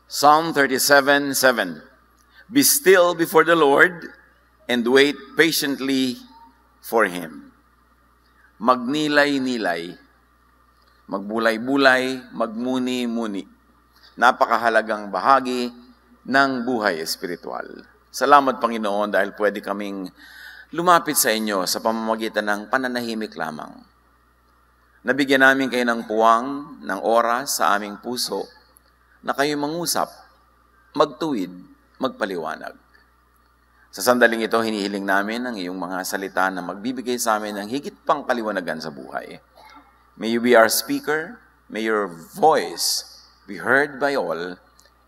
Psalm 37:7. Be still before the Lord and wait patiently for Him. Magnilay-nilay, magbulay-bulay, magmuni-muni. Napakahalagang bahagi ng buhay espiritual. Salamat, Panginoon, dahil pwede kaming lumapit sa inyo sa pamamagitan ng pananahimik lamang. Nabigyan namin kayo ng puwang, ng oras sa aming puso na kayo mangusap, magtuwid, magpaliwanag. Sa sandaling ito, hinihiling namin ang iyong mga salita na magbibigay sa amin ng higit pang kaliwanagan sa buhay. May you be our speaker, may your voice be heard by all,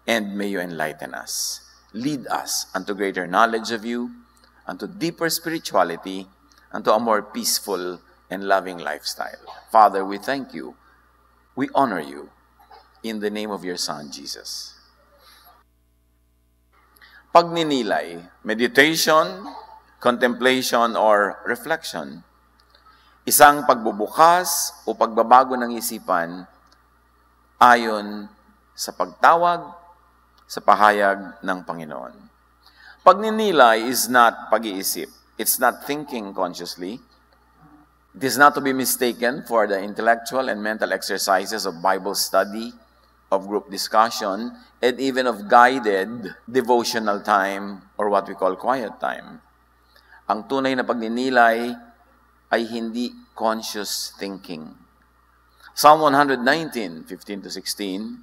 and may you enlighten us. Lead us unto greater knowledge of you, unto deeper spirituality, unto a more peaceful and loving lifestyle. Father, we thank you. We honor you. In the name of your Son, Jesus. Pagninilay, meditation, contemplation, or reflection. Isang pagbubukas o pagbabago ng isipan ayon sa pagtawag, sa pahayag ng Panginoon. Pagninilay is not pag-iisip. It's not thinking consciously. It is not to be mistaken for the intellectual and mental exercises of Bible study, of group discussion, and even of guided devotional time or what we call quiet time. Ang tunay na pagninilay ay hindi conscious thinking. Psalm 119:15-16,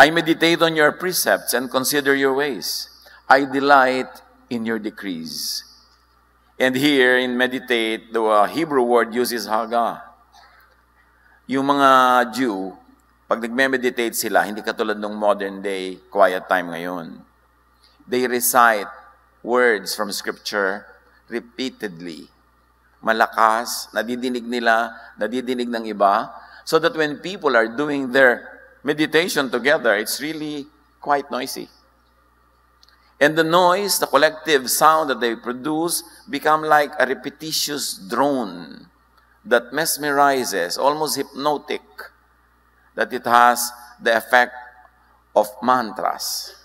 I meditate on your precepts and consider your ways. I delight in your decrees. And here in meditate, the Hebrew word used is haga. Yung mga Jew, pag nagme-meditate sila, hindi katulad ng modern day quiet time ngayon. They recite words from Scripture repeatedly. Malakas, nadidinig nila, nadidinig ng iba, so that when people are doing their meditation together, it's really quite noisy. And the noise, the collective sound that they produce, become like a repetitious drone that mesmerizes, almost hypnotic, that it has the effect of mantras.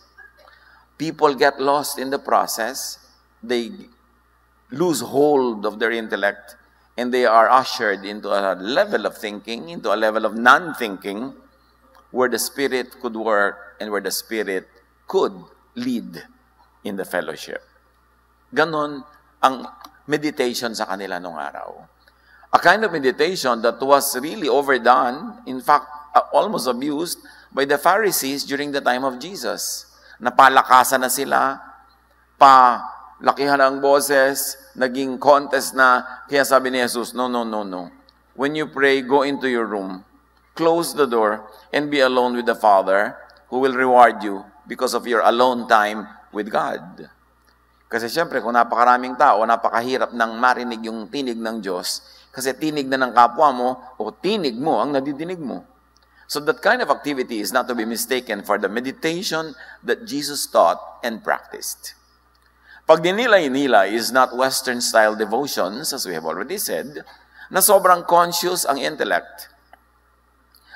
People get lost in the process. They lose hold of their intellect, and they are ushered into a level of thinking, into a level of non-thinking, where the Spirit could work and where the Spirit could lead in the fellowship. Ganon ang meditation sa kanila nung araw. A kind of meditation that was really overdone, in fact, almost abused by the Pharisees during the time of Jesus. Napalakasan na sila, palakihan ang boses, naging contest na, kaya sabi ni Jesus, no. When you pray, go into your room, close the door, and be alone with the Father, who will reward you because of your alone time with God. Kasi siyempre, kung napakaraming tao, napakahirap nang marinig yung tinig ng Diyos, kasi tinig na ng kapwa mo, o tinig mo ang nadidinig mo. So that kind of activity is not to be mistaken for the meditation that Jesus taught and practiced. Pagdinilay-nilay is not Western-style devotions, as we have already said, na sobrang conscious ang intellect.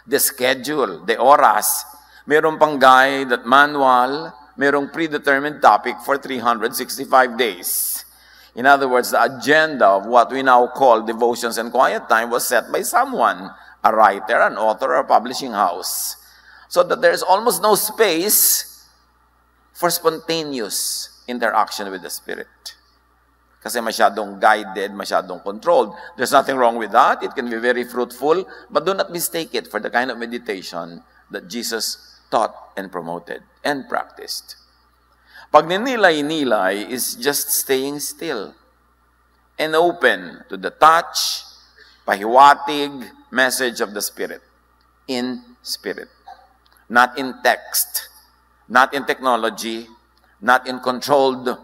The schedule, the oras, merong pang guide at manual, merong predetermined topic for 365 days. In other words, the agenda of what we now call devotions and quiet time was set by someone, a writer, an author, or a publishing house. So that there's almost no space for spontaneous interaction with the Spirit. Kasi masyadong guided, masyadong controlled. There's nothing wrong with that. It can be very fruitful, but do not mistake it for the kind of meditation that Jesus taught and promoted and practiced. Pagninilay-nilay is just staying still and open to the touch, pahiwatig, message of the Spirit, in spirit. Not in text, not in technology, not in controlled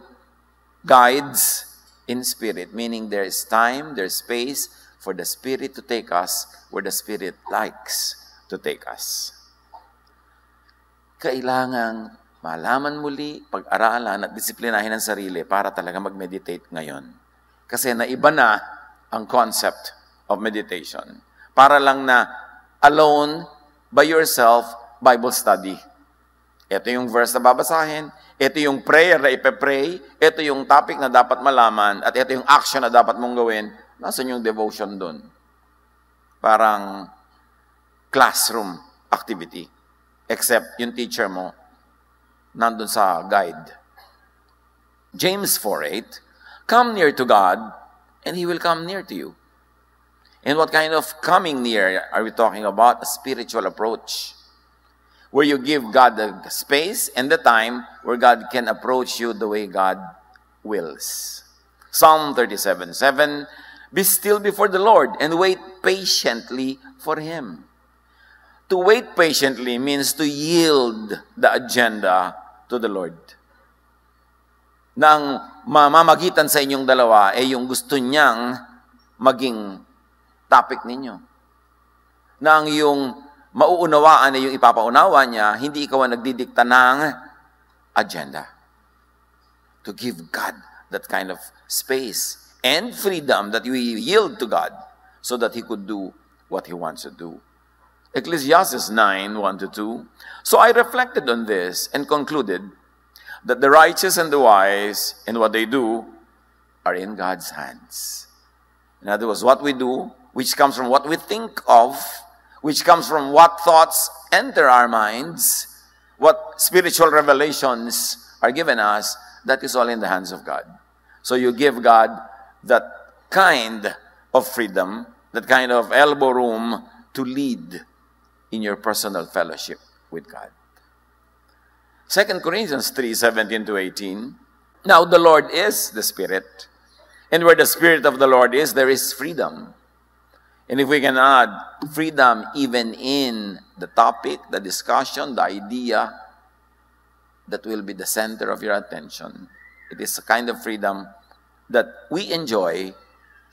guides, in spirit. Meaning there is time, there is space for the Spirit to take us where the Spirit likes to take us. Kailangang malaman muli, pag-aralan at disiplinahin ang sarili para talaga mag-meditate ngayon. Kasi naiba na ang concept of meditation. Para lang na alone, by yourself, Bible study. Ito yung verse na babasahin, ito yung prayer na ipepray, ito yung topic na dapat malaman, at ito yung action na dapat mong gawin. Nasaan yung devotion doon? Parang classroom activity. Except yung teacher mo, nandun sa guide. James 4:8, come near to God, and He will come near to you. And what kind of coming near are we talking about? A spiritual approach, where you give God the space and the time where God can approach you the way God wills. Psalm 37:7, be still before the Lord and wait patiently for Him. To wait patiently means to yield the agenda to the Lord. Nang mamamagitan sa inyong dalawa ay yung gusto niyang maging topic ninyo. Nang yung mauunawaan ay yung ipapaunawa niya, hindi ikaw ang nagdidikta ng agenda. To give God that kind of space and freedom that we yield to God so that He could do what He wants to do. Ecclesiastes 9:1-2. So I reflected on this and concluded that the righteous and the wise and what they do are in God's hands. In other words, what we do, which comes from what we think of, which comes from what thoughts enter our minds, what spiritual revelations are given us, that is all in the hands of God. So you give God that kind of freedom, that kind of elbow room to lead in your personal fellowship with God. 2 Corinthians 3:17-18. Now the Lord is the Spirit, and where the Spirit of the Lord is, there is freedom. And if we can add freedom even in the topic, the discussion, the idea that will be the center of your attention, it is a kind of freedom that we enjoy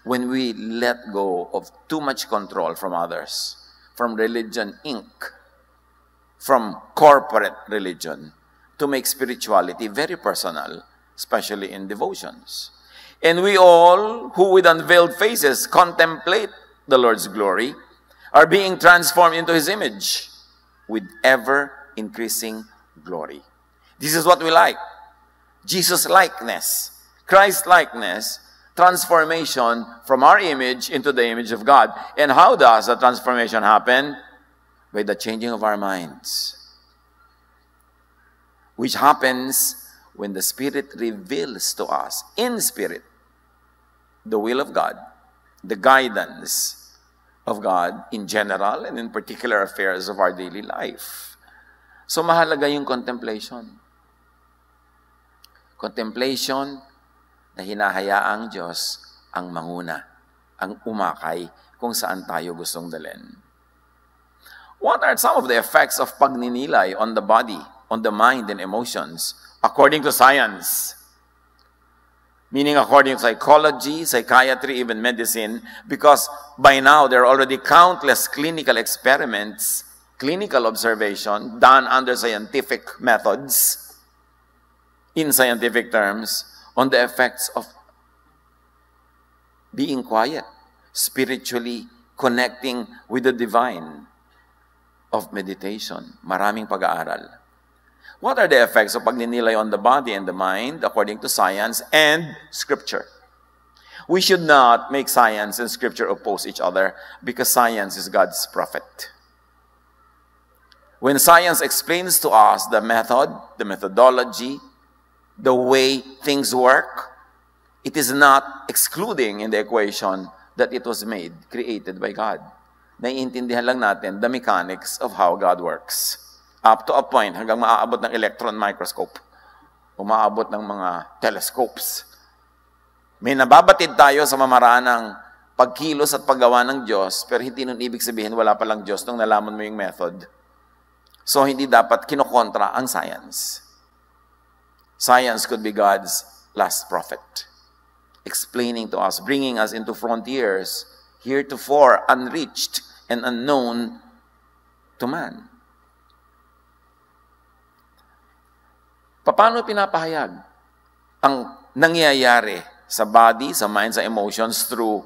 when we let go of too much control from others, from religion, Inc., from corporate religion, to make spirituality very personal, especially in devotions. And we all, who with unveiled faces contemplate the Lord's glory, are being transformed into His image with ever-increasing glory. This is what we like. Jesus-likeness, Christ-likeness, transformation from our image into the image of God. And how does the transformation happen? By the changing of our minds, which happens when the Spirit reveals to us, in spirit, the will of God, the guidance of God in general and in particular affairs of our daily life. So mahalaga yung contemplation. Contemplation na hinahayaang Diyos ang manguna, ang umakay kung saan tayo gustong dalhin. What are some of the effects of pagninilay on the body, on the mind and emotions, according to science? Meaning according to psychology, psychiatry, even medicine, because by now there are already countless clinical experiments, clinical observation done under scientific methods, in scientific terms, on the effects of being quiet, spiritually connecting with the divine, of meditation. Maraming pag-aaral. What are the effects of pagninilay on the body and the mind according to science and Scripture? We should not make science and Scripture oppose each other because science is God's prophet. When science explains to us the method, the methodology, the way things work, it is not excluding in the equation that it was made, created by God. Naiintindihan lang natin the mechanics of how God works. Up to a point, hanggang maaabot ng electron microscope, umaabot ng mga telescopes. May nababatid tayo sa mamaraan ng pagkilos at paggawa ng Diyos, pero hindi nun ibig sabihin wala palang Diyos nung nalaman mo yung method. So, hindi dapat kinokontra ang science. Science could be God's last prophet, explaining to us, bringing us into frontiers heretofore unreached and unknown to man. Paano pinapahayag ang nangyayari sa body, sa mind, sa emotions through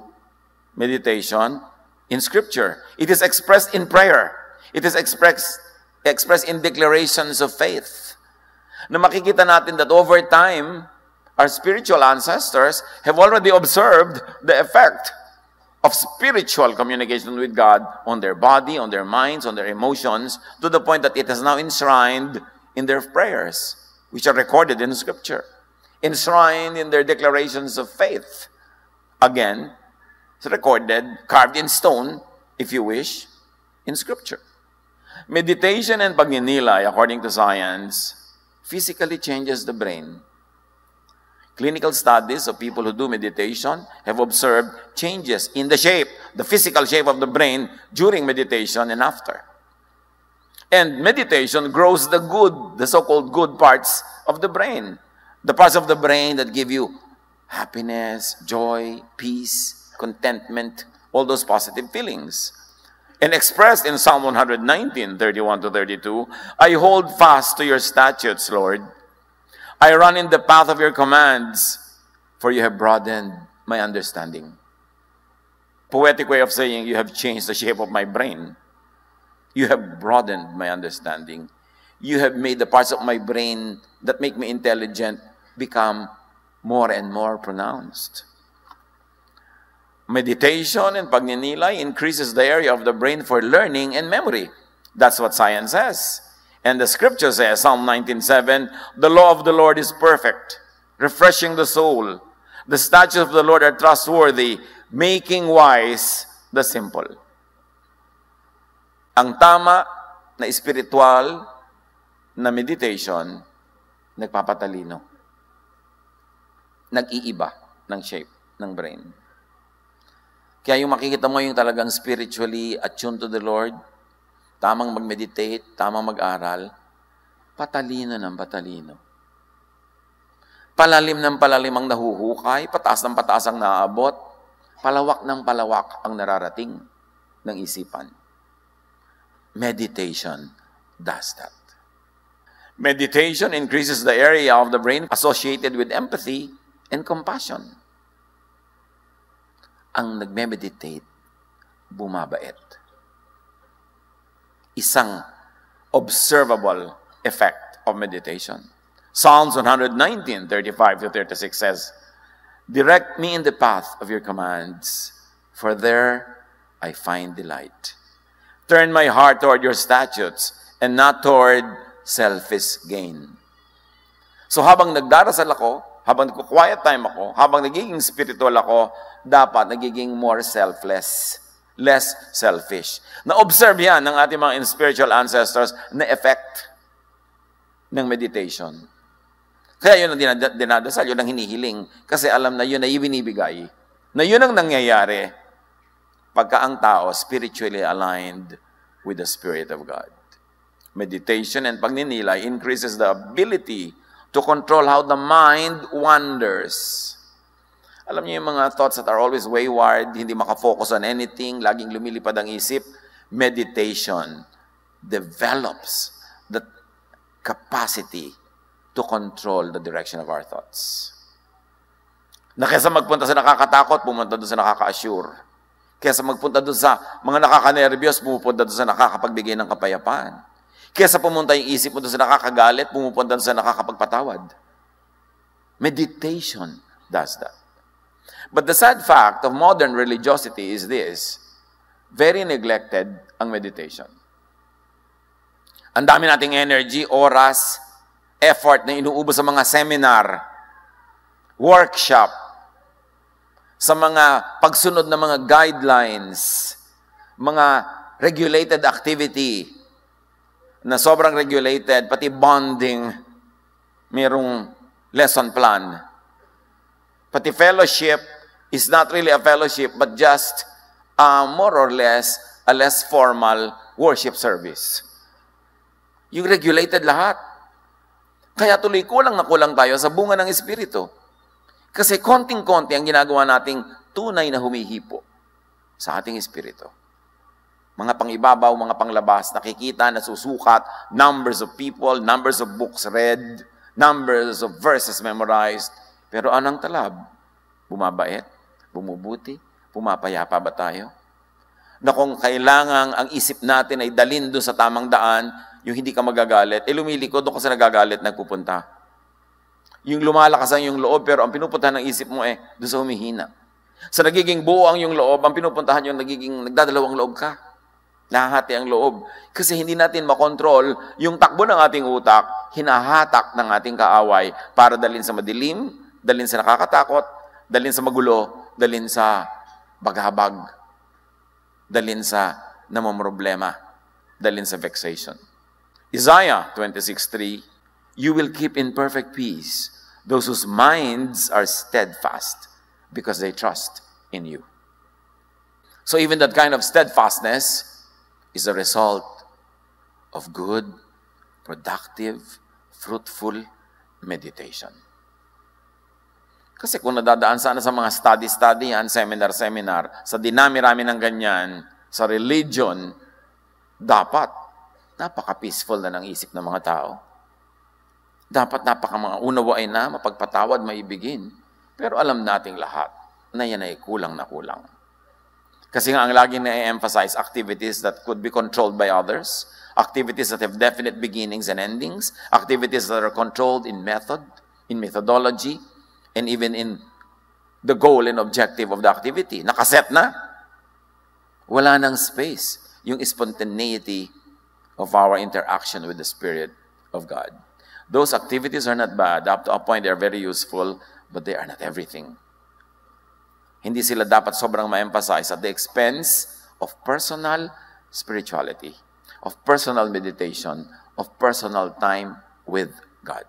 meditation in Scripture? It is expressed in prayer. It is expressed expressed in declarations of faith. Na makikita natin that over time, our spiritual ancestors have already observed the effect of spiritual communication with God on their body, on their minds, on their emotions, to the point that it is now enshrined in their prayers, which are recorded in Scripture, enshrined in their declarations of faith. Again, it's recorded, carved in stone, if you wish, in Scripture. Meditation and pagninilay, according to science, physically changes the brain. Clinical studies of people who do meditation have observed changes in the shape, the physical shape of the brain during meditation and after. And meditation grows the good, the so-called good parts of the brain. The parts of the brain that give you happiness, joy, peace, contentment, all those positive feelings. And expressed in Psalm 119, 31-32, I hold fast to your statutes, Lord. I run in the path of your commands, for you have broadened my understanding. Poetic way of saying, you have changed the shape of my brain. You have broadened my understanding. You have made the parts of my brain that make me intelligent become more and more pronounced. Meditation and pagninilay increases the area of the brain for learning and memory. That's what science says. And the Scripture says, Psalm 19:7, the law of the Lord is perfect, refreshing the soul. The statutes of the Lord are trustworthy, making wise the simple. Ang tama na spiritual na meditation, nagpapatalino. Nag-iiba ng shape ng brain. Kaya yung makikita mo yung talagang spiritually attuned to the Lord, tamang mag-meditate, tamang mag-aral, patalino ng patalino. Palalim ng palalim ang nahuhukay, pataas ng pataas ang naaabot, palawak ng palawak ang nararating ng isipan. Meditation does that. Meditation increases the area of the brain associated with empathy and compassion. Ang nagme-meditate, bumabait. Isang observable effect of meditation. Psalms 119, 35-36 says, direct me in the path of your commands, for there I find delight. Turn my heart toward your statutes and not toward selfish gain. So habang nagdarasal ako, habang nagko-quiet time ako, habang nagiging spiritual ako, dapat nagiging more selfless, less selfish. Na-observe yan ng ating mga spiritual ancestors na effect ng meditation. Kaya yun ang dinadasal, yun ang hinihiling. Kasi alam na yun ay ibinibigay. Na yun ang nangyayari pagka ang tao spiritually aligned with the Spirit of God. Meditation and pagninilay increases the ability to control how the mind wanders. Alam niyo yung mga thoughts that are always wayward, hindi makafocus on anything, laging lumilipad ang isip. Meditation develops the capacity to control the direction of our thoughts. Na kaysa magpunta sa nakakatakot, pumunta doon sa nakaka-assure. Kaysa magpunta doon sa mga nakaka-nervyos, pumupunta doon sa nakakapagbigay ng kapayapaan. Kaysa pumunta yung isip mo doon sa nakakagalit, pumupunta doon sa nakakapagpatawad. Meditation does that. But the sad fact of modern religiosity is this, very neglected ang meditation. Ang dami nating energy, oras, effort na inuubos sa mga seminar, workshop, sa mga pagsunod ng mga guidelines, mga regulated activity, na sobrang regulated, pati bonding, mayroong lesson plan. Pati fellowship is not really a fellowship, but just more or less a less formal worship service. Yung regulated lahat. Kaya tuloy kulang na kulang tayo sa bunga ng Espiritu. Kasi konting-konti ang ginagawa nating tunay na humihipo sa ating Espiritu. Mga pangibabaw, mga panglabas, nakikita, nasusukat, numbers of people, numbers of books read, numbers of verses memorized. Pero anong talab? Bumabait? Bumubuti? Pumapayapa ba tayo? Na kung kailangang ang isip natin ay dalhin doon sa tamang daan, yung hindi ka magagalit, lumiliko, doon ka sa nagagalit, nagpupunta. Yung lumalakas ang yung loob, pero ang pinupuntahan ng isip mo doon sa humihina. Sa nagiging buo ang yung loob, ang pinupuntahan yung nagdadalawang loob ka. Nahahati ang loob. Kasi hindi natin makontrol yung takbo ng ating utak, hinahatak ng ating kaaway para dalhin sa madilim, dalhin sa nakakatakot, dalhin sa magulo, dalhin sa baghabag, dalhin sa namomroblema, dalhin sa vexation. Isaiah 26:3, you will keep in perfect peace those whose minds are steadfast because they trust in you. So even that kind of steadfastness is a result of good, productive, fruitful meditation. Kasi kung nadadaan sana sa mga study yan, seminar, sa dinami-rami ng ganyan, sa religion, dapat napaka-peaceful na ng isip ng mga tao. Dapat mga unawain na, mapagpatawad, maibigin. Pero alam nating lahat na yan ay kulang na kulang. Kasi nga ang laging na-emphasize, activities that could be controlled by others, activities that have definite beginnings and endings, activities that are controlled in method, in methodology, and even in the goal and objective of the activity. Nakaset na. Wala nang space yung spontaneity of our interaction with the Spirit of God. Those activities are not bad. Up to a point, they are very useful, but they are not everything. Hindi sila dapat sobrang ma-emphasize at the expense of personal spirituality, of personal meditation, of personal time with God.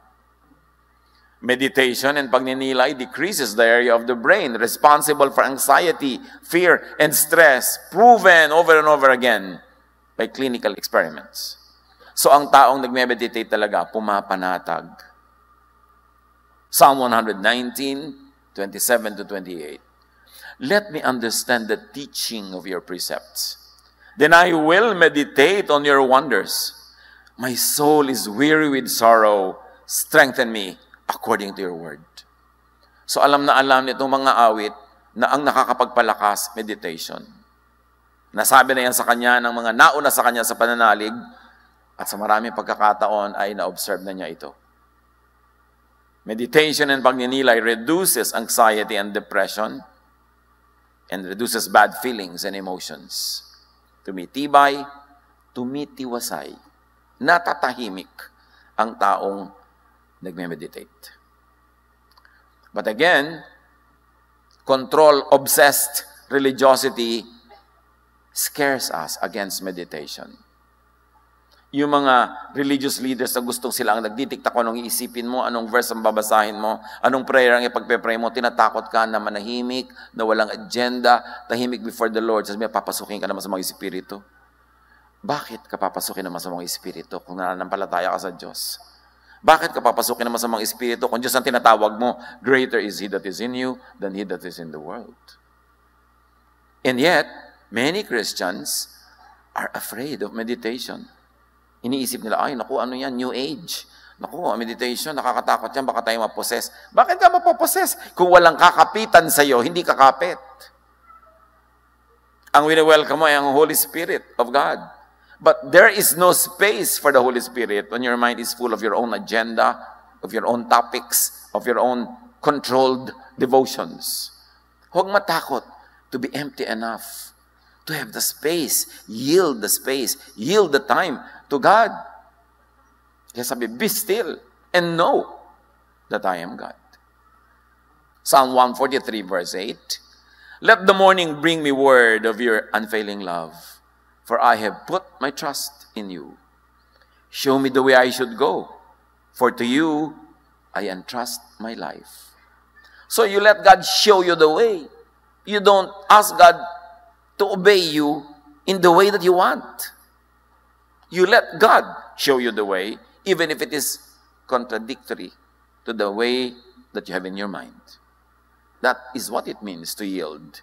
Meditation and pagninilay decreases the area of the brain responsible for anxiety, fear, and stress, proven over and over again by clinical experiments. So ang taong nagme-meditate talaga, pumapanatag. Psalm 119:27-28. Let me understand the teaching of your precepts. Then I will meditate on your wonders. My soul is weary with sorrow. Strengthen me according to your word. So alam na alam nitong mga awit na ang nakakapagpalakas, meditation. Nasabi na yan sa kanya ng mga nauna sa kanya sa pananalig at sa maraming pagkakataon ay na-observe na niya ito. Meditation and pagninilay reduces anxiety and depression and reduces bad feelings and emotions. Tumitibay, tumitiwasay, natatahimik ang taong nagme-meditate. But again, control-obsessed religiosity scares us against meditation. Yung mga religious leaders na gustong sila ang nagdidikta kung anong iisipin mo, anong verse ang babasahin mo, anong prayer ang ipagpe-pray mo, tinatakot ka na manahimik, na walang agenda, tahimik before the Lord, sabi papasukin ka naman sa mga espiritu. Bakit ka papasukin naman sa mga espiritu kung nananampalataya ka sa Diyos? Bakit ka papasukin naman sa mga espiritu kung Diyos ang tinatawag mo, greater is He that is in you than He that is in the world? And yet, many Christians are afraid of meditation. Iniisip nila, ay, naku, ano yan, New Age. Naku, meditation, nakakatakot yan, baka tayo maposes. Bakit ka mapaposes? Kung walang kakapitan sa'yo, hindi kakapit. Ang wini-welcome mo ay ang Holy Spirit of God. But there is no space for the Holy Spirit when your mind is full of your own agenda, of your own topics, of your own controlled devotions. Huwag matakot to be empty enough, to have the space, yield the time to God. Kaya sabi, be still and know that I am God. Psalm 143 verse 8, let the morning bring me word of your unfailing love, for I have put my trust in you. Show me the way I should go, for to you I entrust my life. So you let God show you the way. You don't ask God to obey you in the way that you want. You let God show you the way, even if it is contradictory to the way that you have in your mind. That is what it means to yield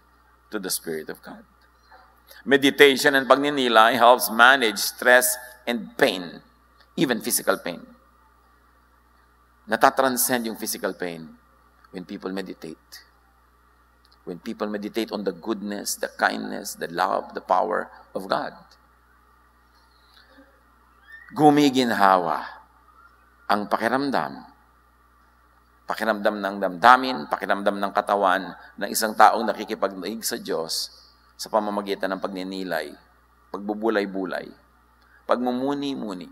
to the Spirit of God. Meditation and pagninilay helps manage stress and pain, even physical pain. Natatranscend yung physical pain when people meditate. When people meditate on the goodness, the kindness, the love, the power of God. gumiginhawa ang pakiramdam. Pakiramdam ng damdamin, pakiramdam ng katawan ng isang taong nakikipagdaig sa Diyos sa pamamagitan ng pagninilay, pagbubulay-bulay, pagmumuni-muni.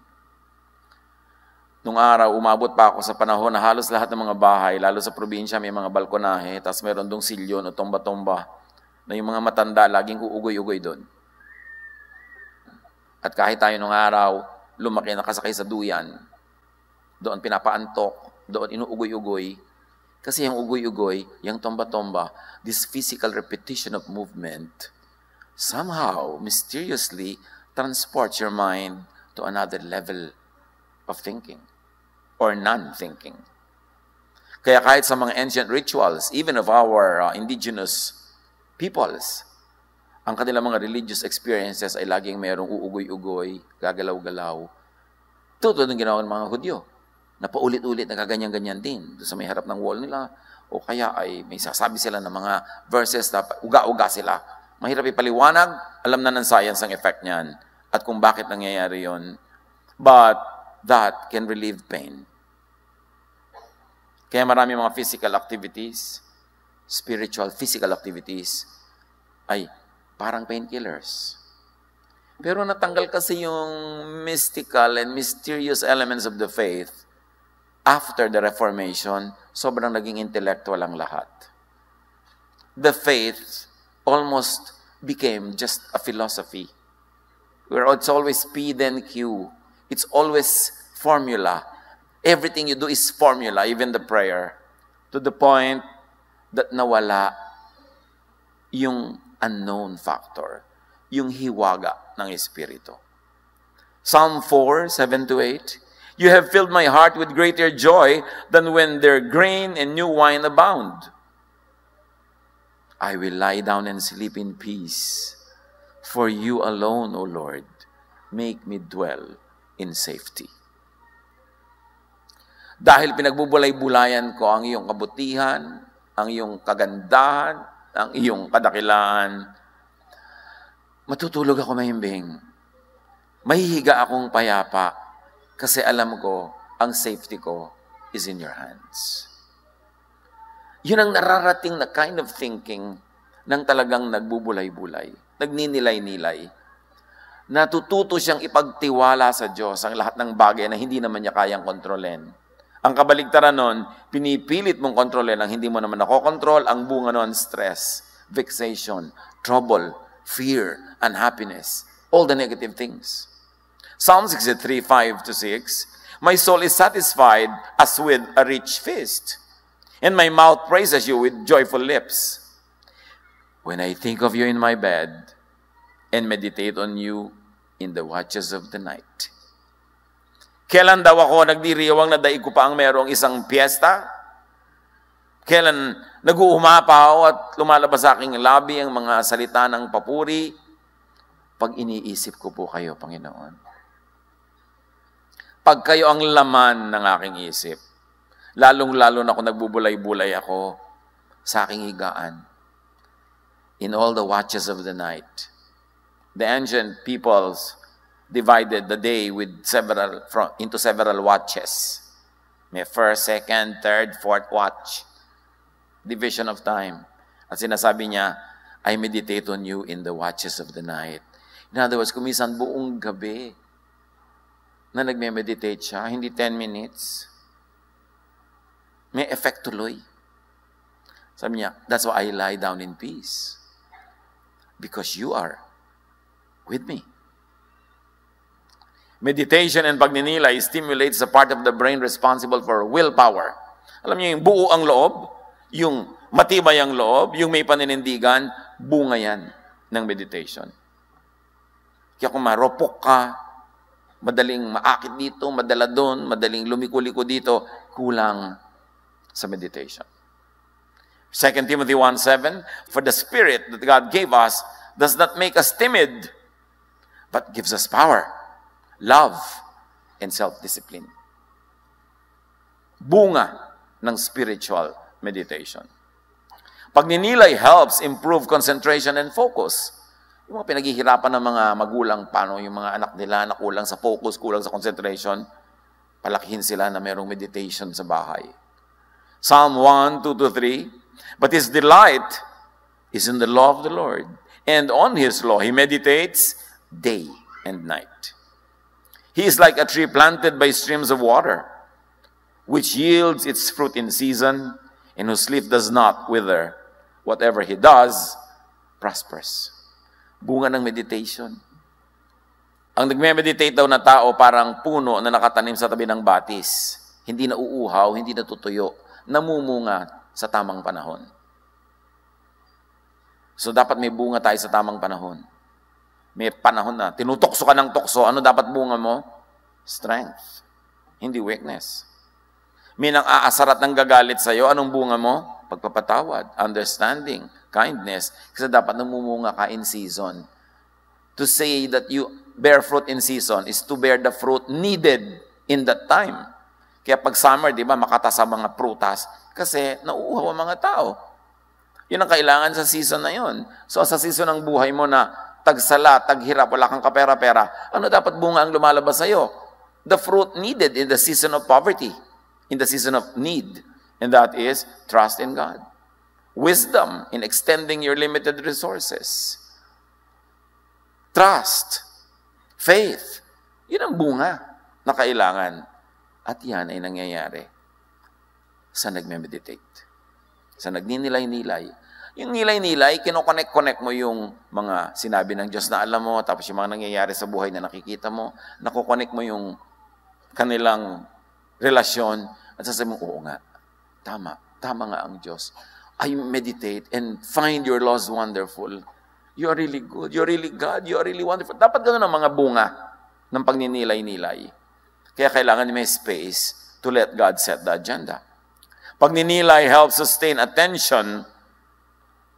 Nung araw, umabot pa ako sa panahon na halos lahat ng mga bahay, lalo sa probinsya, may mga balkonahe, tapos meron dong silyon o tomba-tomba na yung mga matanda laging uugoy-ugoy doon. At kahit tayo nung araw, lumaki nakasakay sa duyan, doon pinapaantok, doon inuugoy-ugoy, kasi yung ugoy-ugoy, yung tomba-tomba, this physical repetition of movement, somehow, mysteriously, transports your mind to another level of thinking or non-thinking. Kaya kahit sa mga ancient rituals, even of our indigenous peoples, ang kanilang mga religious experiences ay laging merong uugoy-ugoy, gagalaw-galaw. Tutulad ng ginawa ng mga Hudyo, na paulit-ulit nagaganyan-ganyan din doon sa may harap ng wall nila, o kaya ay may sasabi sila ng mga verses na uga-uga sila. Mahirap ipaliwanag, alam na ng science ang effect niyan at kung bakit nangyayari yon. But that can relieve pain. Kaya marami mga physical activities, spiritual, physical activities, ay parang painkillers. Pero natanggal kasi yung mystical and mysterious elements of the faith after the Reformation, sobrang naging intellectual ang lahat. The faith almost became just a philosophy, where it's always P then Q. It's always formula. Everything you do is formula, even the prayer, to the point that nawala yung unknown factor, yung hiwaga ng Espiritu. Psalm 4, 7-8, you have filled my heart with greater joy than when their grain and new wine abound. I will lie down and sleep in peace. For you alone, O Lord, make me dwell in safety. Dahil pinagbubulay-bulayan ko ang iyong kabutihan, ang iyong kagandahan, ang iyong kadakilaan, matutulog ako mahimbing. Mahihiga akong payapa kasi alam ko ang safety ko is in your hands. Yun ang nararating na kind of thinking ng talagang nagbubulay-bulay, nagninilay-nilay. Natututo siyang ipagtiwala sa Diyos ang lahat ng bagay na hindi naman niya kayang kontrolin. Ang kabaligtaran nun, pinipilit mong kontrolin ang hindi mo naman nakokontrol, ang bunga nun, stress, vexation, trouble, fear, unhappiness, all the negative things. Psalm 63, 5-6, my soul is satisfied as with a rich feast, and my mouth praises you with joyful lips. When I think of you in my bed, and meditate on you in the watches of the night. Kailan daw ako nagdiriwang na daig ko pa ang merong isang piyesta? Kailan nag-uumapaw at lumalabas sa aking labi ang mga salita ng papuri? Pag iniisip ko po kayo, Panginoon. Pag kayo ang laman ng aking isip, lalong-lalo na kung nagbubulay-bulay ako sa aking higaan. In all the watches of the night, the ancient peoples divided the day into several watches. May first, second, third, fourth watch. Division of time. At sinasabi niya, I meditate on you in the watches of the night. In other words, kumisan buong gabi na nagme-meditate siya, hindi 10 minutes. May effect tuloy. Sabi niya, that's why I lie down in peace. Because you are with me. Meditation and pagninilay stimulates the part of the brain responsible for willpower. Alam niyo, yung buo ang loob, yung matibay ang loob, yung may paninindigan, bunga yan ng meditation. Kaya kung maropok ka, madaling maakit dito, madala doon, madaling lumiko-liko dito, kulang sa meditation. 2 Timothy 1:7, for the Spirit that God gave us does not make us timid, but gives us power, love, and self-discipline. Bunga ng spiritual meditation. Pagninilay helps improve concentration and focus. Yung mga pinaghihirapan ng mga magulang, paano yung mga anak nila na kulang sa focus, kulang sa concentration, palakihin sila na mayroong meditation sa bahay. Psalm 1, 2-3, but his delight is in the law of the Lord, and on his law he meditates day and night. He is like a tree planted by streams of water, which yields its fruit in season, and whose leaf does not wither. Whatever he does, prospers. Bunga ng meditation. Ang nagme-meditate daw na tao parang puno na nakatanim sa tabi ng batis. Hindi na uuhaw, hindi na tutuyo. Namumunga sa tamang panahon. So dapat may bunga tayo sa tamang panahon. May panahon na tinutokso ka ng tokso. Ano dapat bunga mo? Strength. Hindi weakness. May nang aasar at nang gagalit sa'yo. Anong bunga mo? Pagpapatawad, understanding, kindness. Kasi dapat namumunga ka in season. To say that you bear fruit in season is to bear the fruit needed in that time. Kaya pag summer, di ba, makata sa mga prutas kasi nauuhaw ang mga tao. Yun ang kailangan sa season na yun. So sa season ng buhay mo na tagsala, taghirap, wala kang kapera-pera, ano dapat bunga ang lumalabas sa'yo? The fruit needed in the season of poverty, in the season of need. And that is trust in God. Wisdom in extending your limited resources. Trust. Faith. Yun ang bunga na kailangan. At yan ay nangyayari sa nagme-meditate. Sa nagninilay-nilay. Yung nilay-nilay, kinokonek-connect mo yung mga sinabi ng Diyos na alam mo, tapos yung mga nangyayari sa buhay na nakikita mo, nakokonek mo yung kanilang relasyon, at sasabi mo, oo nga, tama nga ang Diyos. I meditate and find your laws wonderful. You are really good. You are really God. You are really wonderful. Dapat ganoon ang mga bunga ng pagninilay-nilay. Kaya kailangan may space to let God set the agenda. Pagninilay helps sustain attention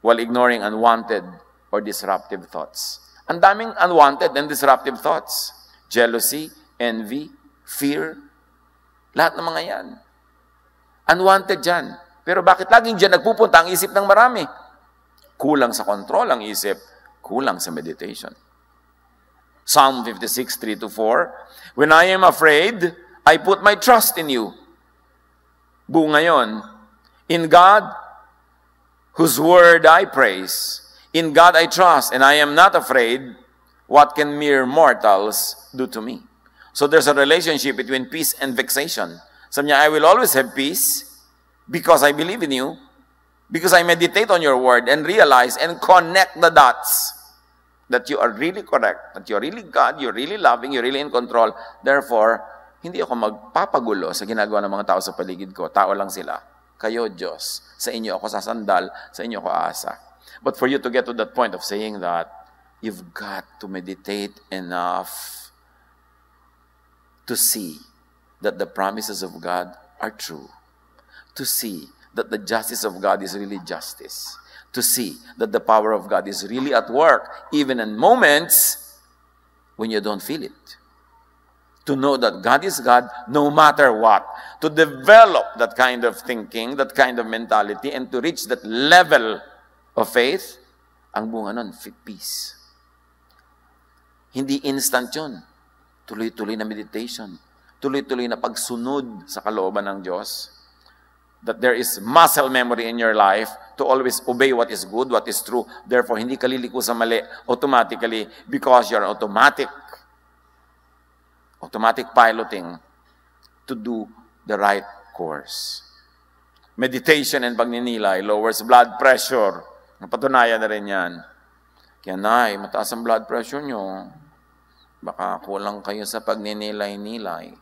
while ignoring unwanted or disruptive thoughts. Ang daming unwanted and disruptive thoughts. Jealousy, envy, fear. Lahat ng mga yan. Unwanted dyan. Pero bakit laging dyan nagpupunta ang isip ng marami? Kulang sa control ang isip. Kulang sa meditation. Psalm 56, 3-4, when I am afraid, I put my trust in you. Bunga yon. In God, whose word I praise. In God I trust, and I am not afraid. What can mere mortals do to me? So there's a relationship between peace and vexation. Sabi niya, I will always have peace because I believe in you, because I meditate on your word and realize and connect the dots. That you are really correct, that you're really God, you're really loving, you're really in control. Therefore, hindi ako magpapagulo sa ginagawa ng mga tao sa paligid ko. Tao lang sila. Kayo, Diyos. Sa inyo ako sasandal, sa inyo ako aasa. But for you to get to that point of saying that, you've got to meditate enough to see that the promises of God are true. To see that the justice of God is really justice. To see that the power of God is really at work, even in moments when you don't feel it. To know that God is God no matter what. To develop that kind of thinking, that kind of mentality, and to reach that level of faith, ang bunga nun, peace. Hindi instant yun. Tuloy-tuloy na meditation. Tuloy-tuloy na pagsunod sa kalooban ng Diyos. That there is muscle memory in your life to always obey what is good, what is true. Therefore, hindi ka liliko sa mali automatically because you're automatic piloting to do the right course. Meditation and pagninilay lowers blood pressure. Napatunayan na rin yan. Kaya nay, mataas ang blood pressure nyo. Baka kulang kayo sa pagninilay-nilay.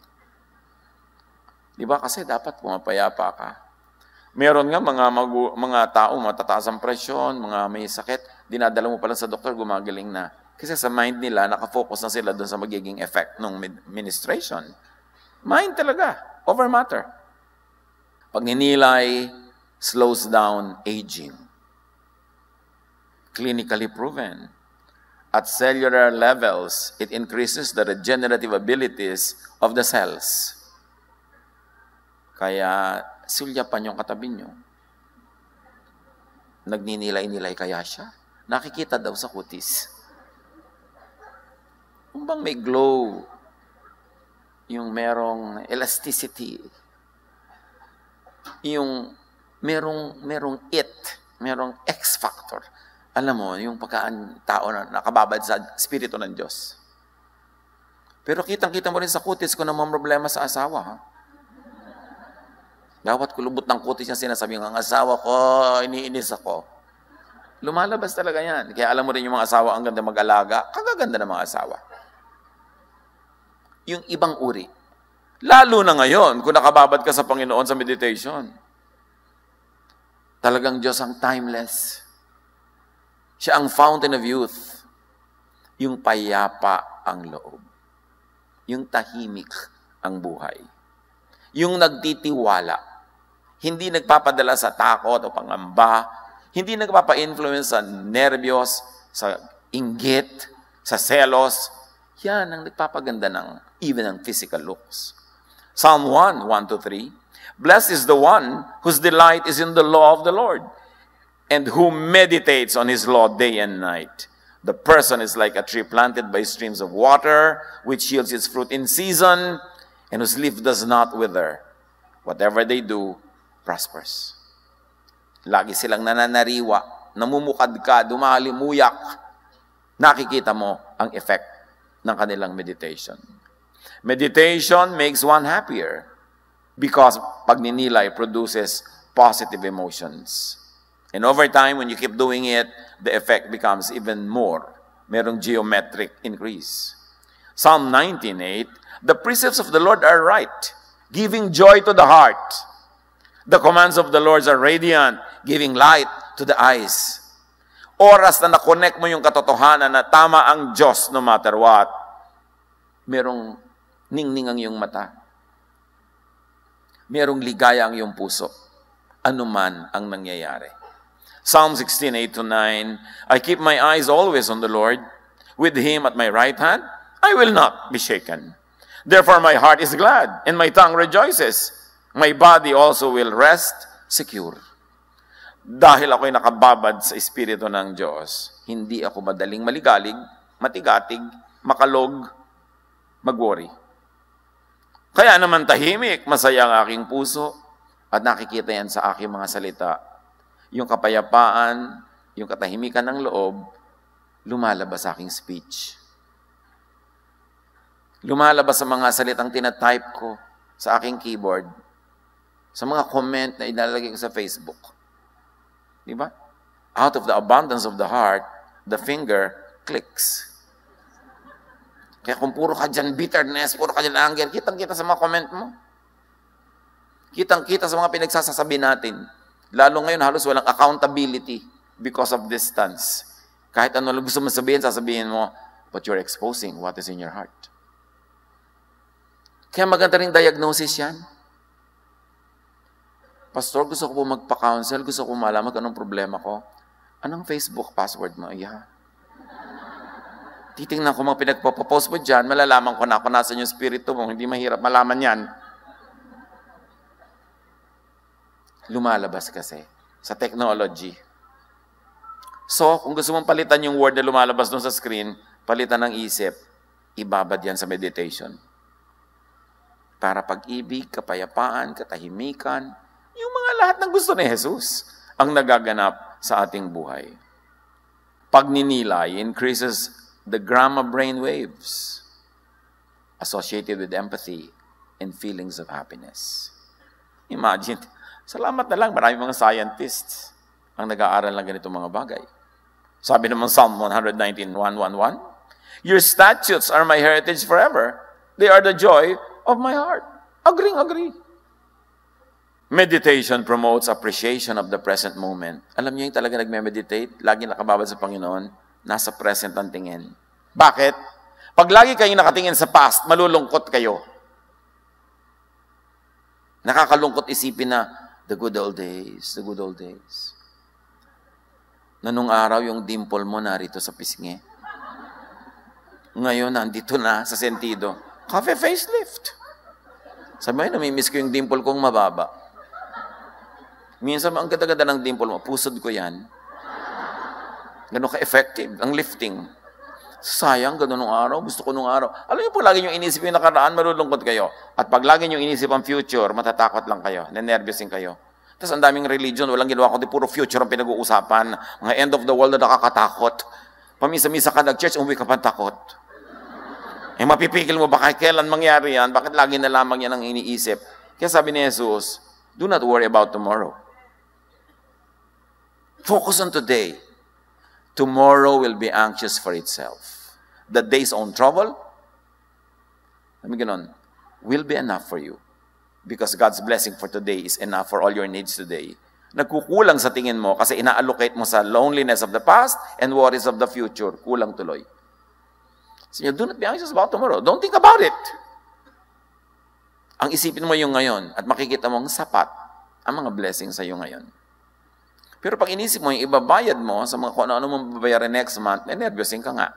Di ba? Kasi dapat pumapayapa ka. Meron nga mga tao, matataas ang presyon, mga may sakit, dinadala mo pala sa doktor, gumagaling na. Kasi sa mind nila, nakafocus na sila doon sa magiging effect ng ministration. Mind talaga, over matter. Pagninilay slows down aging. Clinically proven. At cellular levels, it increases the regenerative abilities of the cells. Kaya, sulyapan yung katabi nyo. Nagninilay-nilay kaya siya? Nakikita daw sa kutis. Yung bang may glow, yung merong elasticity, yung merong merong X factor. Alam mo, yung pagka-tao na nakababad sa Espiritu ng Diyos. Pero kitang-kita mo rin sa kutis ko na mga problema sa asawa, ha? Gawat kulubot ng kutis niya sinasabi, ang asawa ko, iniinis ako. Lumalabas talaga yan. Kaya alam mo rin yung mga asawa, ang ganda mag-alaga, kagaganda ng mga asawa. Yung ibang uri. Lalo na ngayon, kung nakababad ka sa Panginoon sa meditation. Talagang Diyos ang timeless. Siya ang fountain of youth. Yung payapa ang loob. Yung tahimik ang buhay. Yung nagtitiwala. Hindi nagpapadala sa takot o pangamba. Hindi nagpapa-influence sa nervyos, sa inggit, sa selos. Yan ang nagpapaganda ng even ang physical looks. Psalm 1, 1-3. Blessed is the one whose delight is in the law of the Lord, and who meditates on his law day and night. The person is like a tree planted by streams of water, which yields its fruit in season, and whose leaf does not wither. Whatever they do, prospers. Lagi silang nananariwa, namumukad ka, dumalimuyak. Nakikita mo ang effect ng kanilang meditation. Meditation makes one happier because pagninilay produces positive emotions. And over time, when you keep doing it, the effect becomes even more. Merong geometric increase. Psalm 19:8, the precepts of the Lord are right, giving joy to the heart. The commands of the Lord are radiant, giving light to the eyes. Oras na na-connect mo yung katotohanan na tama ang Diyos no matter what, merong ningning ang iyong mata. Merong ligaya ang iyong puso. Anuman ang nangyayari. Psalm 16:8-9, I keep my eyes always on the Lord. With Him at my right hand, I will not be shaken. Therefore my heart is glad, and my tongue rejoices. My body also will rest secure. Dahil ako'y nakababad sa Espiritu ng Diyos, hindi ako madaling maligalig, matigatig, makalog, mag-worry. Kaya naman tahimik, masaya ang aking puso, at nakikita yan sa aking mga salita. Yung kapayapaan, yung katahimikan ng loob, lumalabas sa aking speech. Lumalabas sa mga salitang tinatype ko sa aking keyboard, sa mga comment na ilalagay ko sa Facebook. Di ba? Out of the abundance of the heart, the finger clicks. Kaya kung puro ka dyan bitterness, puro ka dyan anger, kitang-kita sa mga comment mo. Kitang-kita sa mga pinagsasasabi natin. Lalo ngayon, halos walang accountability because of distance. Kahit ano lang gusto mo sabihin mo, but you're exposing what is in your heart. Kaya maganda rin diagnosis yan. Pastor, gusto ko po magpa-counsel, gusto ko malaman kung anong problema ko. Anong Facebook password mo? Yeah. Titingnan ko mga pinagpo-post mo dyan, malalaman ko na kung nasan yung spirito mo. Hindi mahirap malaman yan. Lumalabas kasi sa technology. So, kung gusto mong palitan yung word na lumalabas doon sa screen, palitan ng isip, ibabad yan sa meditation. Para pag-ibig, kapayapaan, katahimikan, yung mga lahat ng gusto ni Jesus ang nagaganap sa ating buhay. Pagninilay increases the gamma brain waves associated with empathy and feelings of happiness. Imagine, salamat na lang, marami mga scientists ang nag-aaral ng ganitong mga bagay. Sabi naman Psalm 119:111, your statutes are my heritage forever. They are the joy of my heart. Agree. Meditation promotes appreciation of the present moment. Alam niyo yung talaga nagme-meditate, lagi nakababad sa Panginoon, nasa present ang tingin. Bakit? Pag lagi kayong nakatingin sa past, malulungkot kayo. Nakakalungkot isipin na, the good old days, the good old days. Na nung araw, yung dimple mo narito sa pisngi. Ngayon, nandito na sa sentido. Cafe facelift. Sabi mo, namimiss ko yung dimple kong mababa. Minsan, ang ganda-ganda ng dimple mo, pusod ko yan. Ganun ka-effective, ang lifting. sayang, ganun nung araw, gusto ko nung araw. Alam niyo po, lagi niyong inisip yung nakaraan, malulungkot kayo. At pag lagi niyong inisip ang future, matatakot lang kayo, nenervyusin kayo. Tapos ang daming religion, walang ginawa kundi puro future ang pinag-uusapan. Mga end of the world na nakakatakot. Pamisa-misa ka nag-church, umuwi ka pa takot. Eh mapipigil mo ba kailan mangyari yan? Bakit lagi na lamang yan ang iniisip? Kaya sabi ni Jesus, do not worry about tomorrow. Focus on today. Tomorrow will be anxious for itself. The day's own trouble, will be enough for you. Because God's blessing for today is enough for all your needs today. Nagkukulang sa tingin mo kasi ina-allocate mo sa loneliness of the past and worries of the future. Kulang tuloy. So do not be anxious about tomorrow. Don't think about it. Ang isipin mo yung ngayon at makikita mong sapat ang mga blessings sa iyo ngayon. Pero pag inisip mo yung ibabayad mo sa mga kung ano mong babayaran next month, nervyosin ka nga.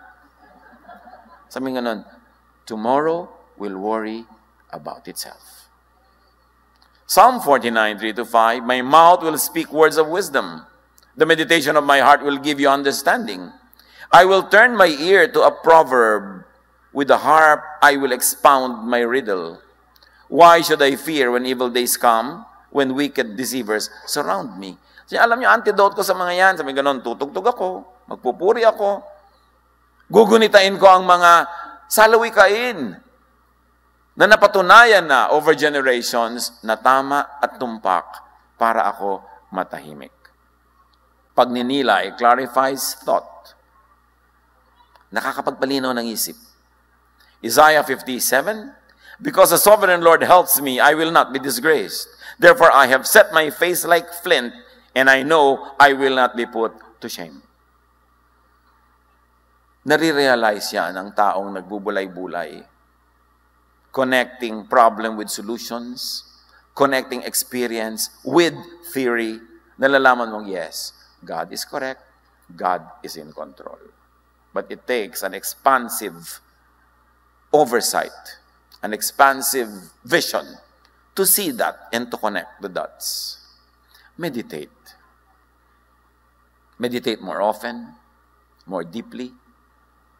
Sabi nga tomorrow will worry about itself. Psalm 49, 3-5, my mouth will speak words of wisdom. The meditation of my heart will give you understanding. I will turn my ear to a proverb. With the harp, I will expound my riddle. Why should I fear when evil days come, when wicked deceivers surround me? So, alam niyo, antidote ko sa mga yan. Sabi ganon, tutugtog ako, magpupuri ako, gugunitain ko ang mga salawikain na napatunayan na over generations na tama at tumpak para ako matahimik. Pagninilay clarifies thought. Nakakapagpalinaw ng isip. Isaiah 57, because the sovereign Lord helps me, I will not be disgraced. Therefore I have set my face like flint, and I know I will not be put to shame. Nare-realize yan ng taong nagbubulay-bulay. Connecting problem with solutions, connecting experience with theory, nalalaman mong, yes, God is correct, God is in control. But it takes an expansive oversight, an expansive vision to see that and to connect the dots. Meditate. Meditate more often, more deeply,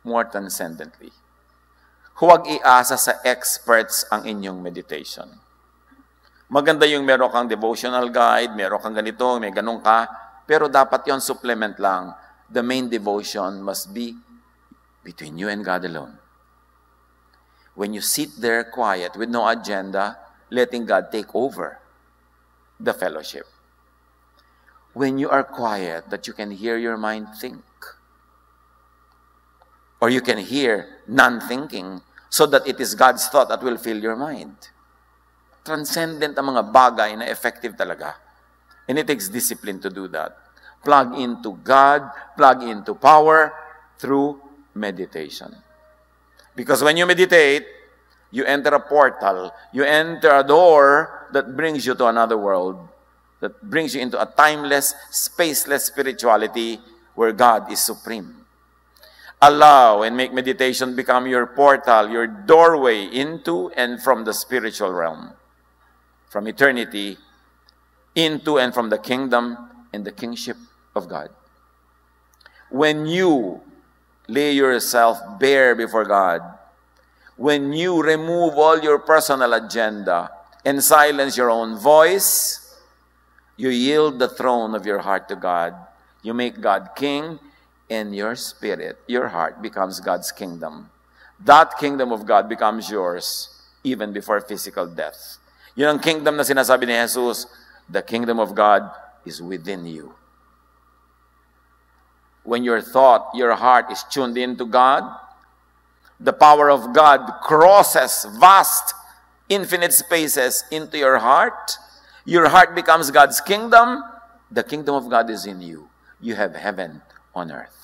more transcendently. Huwag iasa sa experts ang inyong meditation. Maganda yung meron kang devotional guide, meron kang ganito, may ganun ka, pero dapat yon supplement lang. The main devotion must be between you and God alone. When you sit there quiet with no agenda, letting God take over the fellowship. When you are quiet, that you can hear your mind think. Or you can hear non-thinking, so that it is God's thought that will fill your mind. Transcendent ang mga bagay na effective talaga. And it takes discipline to do that. Plug into God, plug into power through meditation. Because when you meditate, you enter a portal, you enter a door that brings you to another world, that brings you into a timeless, spaceless spirituality where God is supreme. Allow and make meditation become your portal, your doorway into and from the spiritual realm. From eternity into and from the kingdom and the kingship of God. When you lay yourself bare before God, when you remove all your personal agenda and silence your own voice, you yield the throne of your heart to God. You make God king, and your spirit, your heart, becomes God's kingdom. That kingdom of God becomes yours even before physical death. Yun ang kingdom na sinasabi ni Jesus, the kingdom of God is within you. When your thought, your heart is tuned into God, the power of God crosses vast, infinite spaces into your heart becomes God's kingdom, the kingdom of God is in you. You have heaven on earth.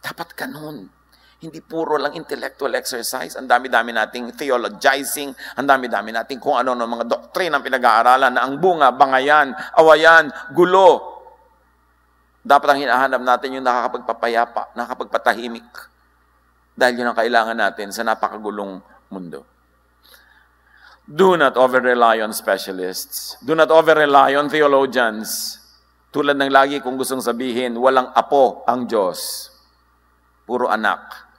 Dapat ganun. Hindi puro lang intellectual exercise. Ang dami-dami nating theologizing, ang dami-dami nating kung ano ng mga doktrina ang pinag-aaralan na ang bunga, bangayan, awayan, gulo. Dapat ang hinahanap natin yung nakakapagpapayapa, nakakapagpatahimik. Dahil yun ang kailangan natin sa napakagulong mundo. Do not over-rely on specialists. Do not over-rely on theologians. Tulad ng lagi kong gustong sabihin, walang apo ang Diyos. Puro anak.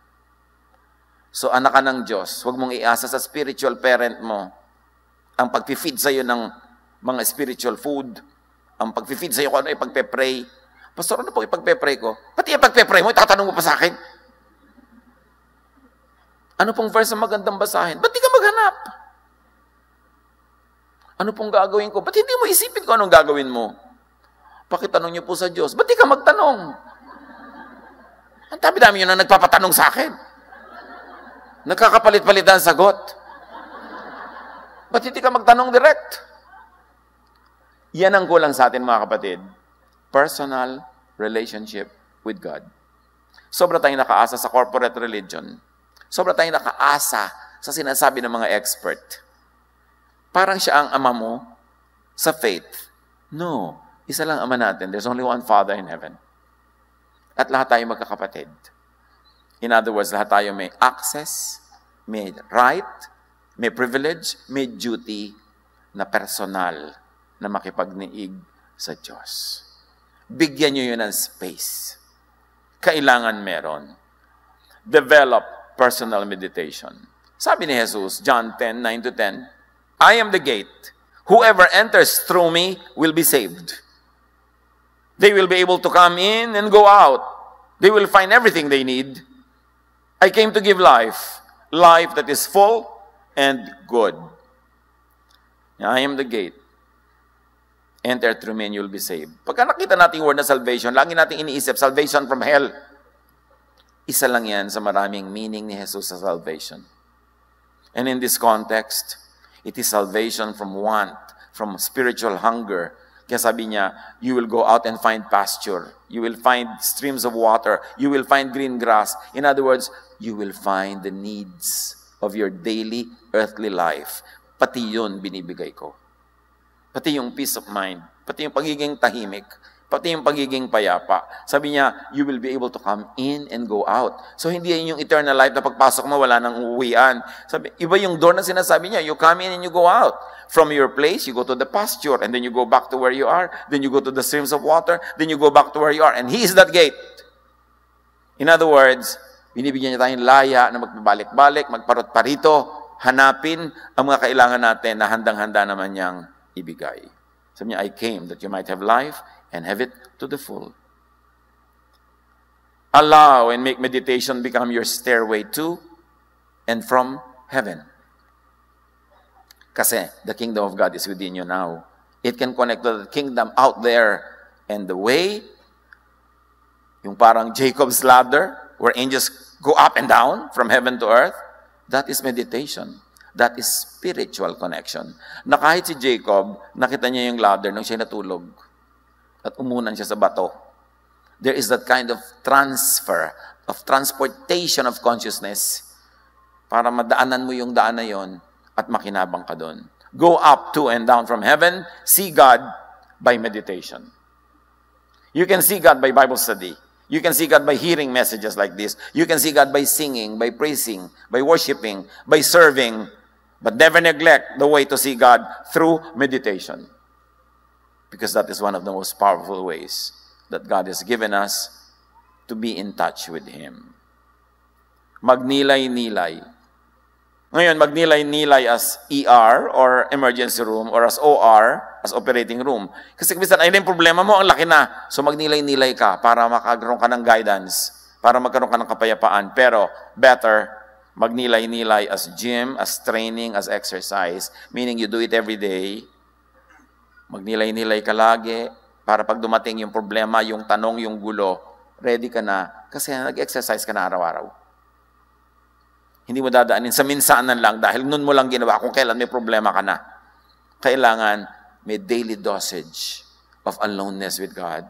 So anak ka ng Diyos, huwag mong iasa sa spiritual parent mo ang pag-feed sa'yo ng mga spiritual food, ang pag-feed sa'yo kung ano ipagpe-pray. Pastor, ano po ipagpe-pray ko? Pati ipagpe-pray mo, itatanong mo pa sa akin? Ano pong verse na magandang basahin? Ba't di ka maghanap? Ano pong gagawin ko? Ba't hindi mo isipin kung anong gagawin mo? Pakitanong niyo po sa Diyos. Ba't di ka magtanong? Ang dami-dami yun na nagpapatanong sa akin. Nagkakapalit-palit ang sagot. Ba't hindi ka magtanong direct? Yan ang kulang sa atin, mga kapatid. Personal relationship with God. Sobra tayong nakaasa sa corporate religion. Sobra tayong nakaasa sa sinasabi ng mga expert. Parang siya ang ama mo sa faith. No. Isa lang ama natin. There's only one Father in heaven. At lahat tayo magkakapatid. In other words, lahat tayo may access, may right, may privilege, may duty na personal na makipagniig sa Diyos. Bigyan nyo yun ng space. Kailangan meron. Develop personal meditation. Sabi ni Jesus, John 10:9-10, I am the gate. Whoever enters through me will be saved. They will be able to come in and go out. They will find everything they need. I came to give life. Life that is full and good. I am the gate. Enter through me and you'll be saved. Pagka nakita natin yung word na salvation, lagi natin iniisip, salvation from hell. Isa lang yan sa maraming meaning ni Jesus sa salvation. And in this context, it is salvation from want, from spiritual hunger. Kaya sabi niya, you will go out and find pasture. You will find streams of water. You will find green grass. In other words, you will find the needs of your daily earthly life. Pati yun binibigay ko. Pati yung peace of mind. Pati yung pagiging tahimik. Pati yung pagiging payapa. Sabi niya, you will be able to come in and go out. So hindi yan yung eternal life na pagpasok mo, wala nang uuwian. Sabi, iba yung door na sinasabi niya, you come in and you go out. From your place, you go to the pasture, and then you go back to where you are. Then you go to the streams of water. Then you go back to where you are. And He is that gate. In other words, binibigyan niya tayong laya na magpabalik-balik, magparot-parito, hanapin ang mga kailangan natin na handang-handa naman niyang ibigay. Sabi niya, I came that you might have life and have it to the full. Allow and make meditation become your stairway to and from heaven. Kasi the kingdom of God is within you now. It can connect to the kingdom out there. And the way, yung parang Jacob's ladder, where angels go up and down from heaven to earth, that is meditation. That is spiritual connection. Na kahit si Jacob, nakita niya yung ladder nung siya natulog. At umunan siya sa bato. There is that kind of transfer, of transportation of consciousness para madaanan mo yung daan na yon at makinabang ka doon. Go up to and down from heaven, see God by meditation. You can see God by Bible study. You can see God by hearing messages like this. You can see God by singing, by praising, by worshiping, by serving. But never neglect the way to see God through meditation. Because that is one of the most powerful ways that God has given us to be in touch with Him. Magnilay-nilay. Ngayon, magnilay-nilay as ER or emergency room or as OR, as operating room. Kasi minsan, ayun yung problema mo, ang laki na. So magnilay-nilay ka para makagkaroon ka ng guidance, para magkaroon ka ng kapayapaan. Pero better, magnilay-nilay as gym, as training, as exercise. Meaning you do it every day. Magnilay-nilay ka lagi para pag dumating yung problema, yung tanong, yung gulo, ready ka na kasi nag-exercise ka na araw-araw. Hindi mo dadaanin sa minsanan lang dahil nun mo lang ginawa kung kailan may problema ka na. Kailangan may daily dosage of aloneness with God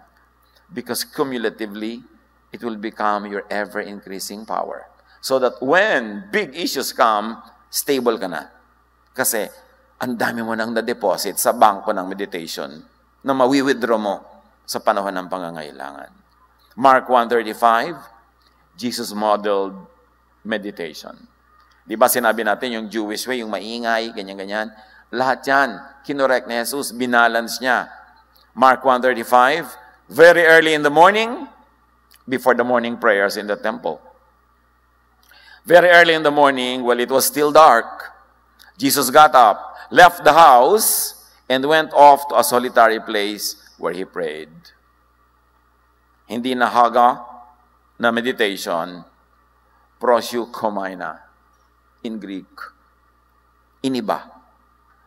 because cumulatively, it will become your ever-increasing power. So that when big issues come, stable ka na. Kasi ang dami mo nang na-deposit sa bangko ng meditation na mawi-withdraw mo sa panahon ng pangangailangan. Mark 1:35, Jesus modeled meditation. Di ba sinabi natin yung Jewish way, yung maingay, ganyan-ganyan. Lahat yan, kinorek ni Jesus, binalance niya. Mark 1:35, very early in the morning, before the morning prayers in the temple, Very early in the morning, while it was still dark, Jesus got up, left the house, and went off to a solitary place where he prayed. Hindi na haga na meditation, proseuchomeina in Greek. Iniba.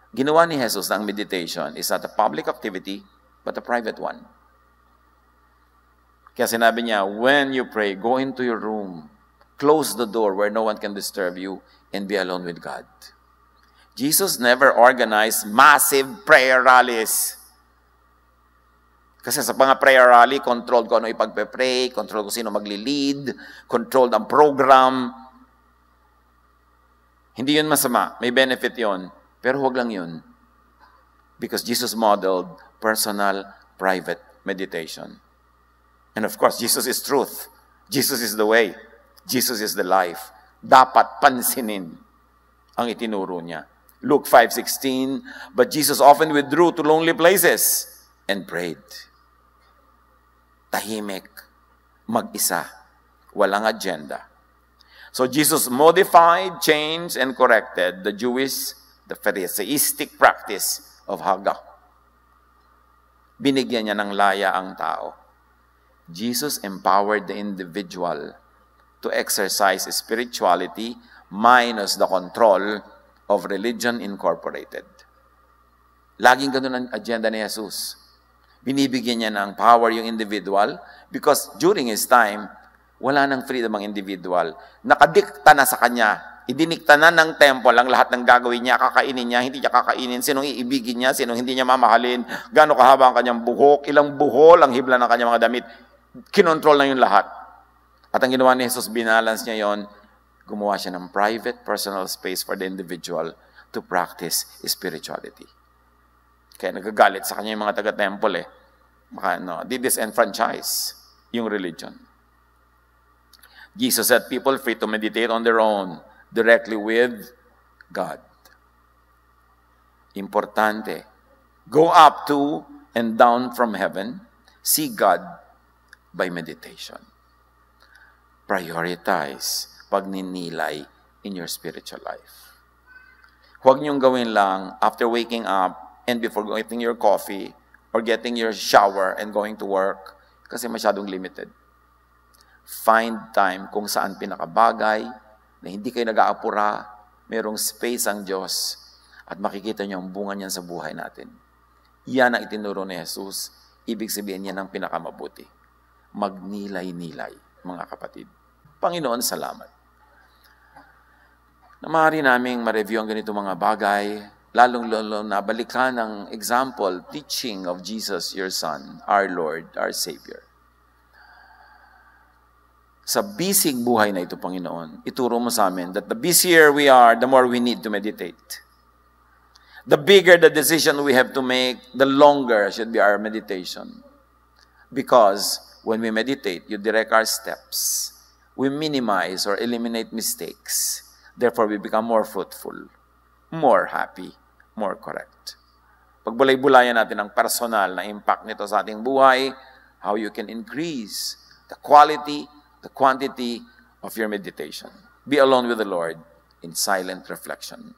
Ginawa ni Jesus ng meditation is not a public activity, but a private one. Kaya sinabi niya, when you pray, go into your room, close the door where no one can disturb you, and be alone with God. Jesus never organized massive prayer rallies. Kasi sa mga prayer rally, controlled kung ano ipagpe-pray, controlled kung sino magli-lead, controlled ang program. Hindi yun masama. May benefit yun. Pero huwag lang yun. Because Jesus modeled personal, private meditation. And of course, Jesus is truth. Jesus is the way. Jesus is the life. Dapat pansinin ang itinuro niya. Luke 5:16, but Jesus often withdrew to lonely places and prayed. Tahimik, mag-isa, walang agenda. So Jesus modified, changed, and corrected the Jewish, the Pharisaistic practice of Haga. Binigyan niya ng laya ang tao. Jesus empowered the individual to exercise spirituality minus the control of religion incorporated. Laging ganun ang agenda ni Jesus. Binibigyan niya ng power yung individual because during his time, wala nang freedom ang individual. Nakadikta na sa kanya. Idinikta na ng temple ang lahat ng gagawin niya, kakainin niya, hindi niya kakainin, sinong iibigin niya, sinong hindi niya mamahalin, gaano kahaba ang kanyang buhok, ilang buhol ang hibla ng kanyang mga damit. Kinontrol na yung lahat. At ang ginawa ni Jesus, binalance niya yon. Gumawa siya ng private, personal space for the individual to practice spirituality. Kaya nagagalit sa kanya yung mga taga-temple They disenfranchise yung religion. Jesus set people free to meditate on their own, directly with God. Importante. Go up to and down from heaven, see God by meditation. Prioritize pagninilay in your spiritual life. Huwag niyong gawin lang after waking up and before getting your coffee or getting your shower and going to work kasi masyadong limited. Find time kung saan pinakabagay na hindi kayo nag-aapura, merong space ang Diyos at makikita niyo ang bunga niyan sa buhay natin. Yan ang itinuro ni Jesus. Ibig sabihin niya ng pinakamabuti. Magnilay-nilay, mga kapatid. Panginoon, salamat. Na maaari naming ma-review ang ganito mga bagay, lalong-lalo na balikan ng example, teaching of Jesus, your Son, our Lord, our Savior. Sa bisig buhay na ito, Panginoon, ituro mo sa amin that the busier we are, the more we need to meditate. The bigger the decision we have to make, the longer should be our meditation. Because when we meditate, you direct our steps. We minimize or eliminate mistakes. Therefore, we become more fruitful, more happy, more correct. Pagbulay-bulayan natin ang personal na impact nito sa ating buhay, how you can increase the quality, the quantity of your meditation. Be alone with the Lord in silent reflection.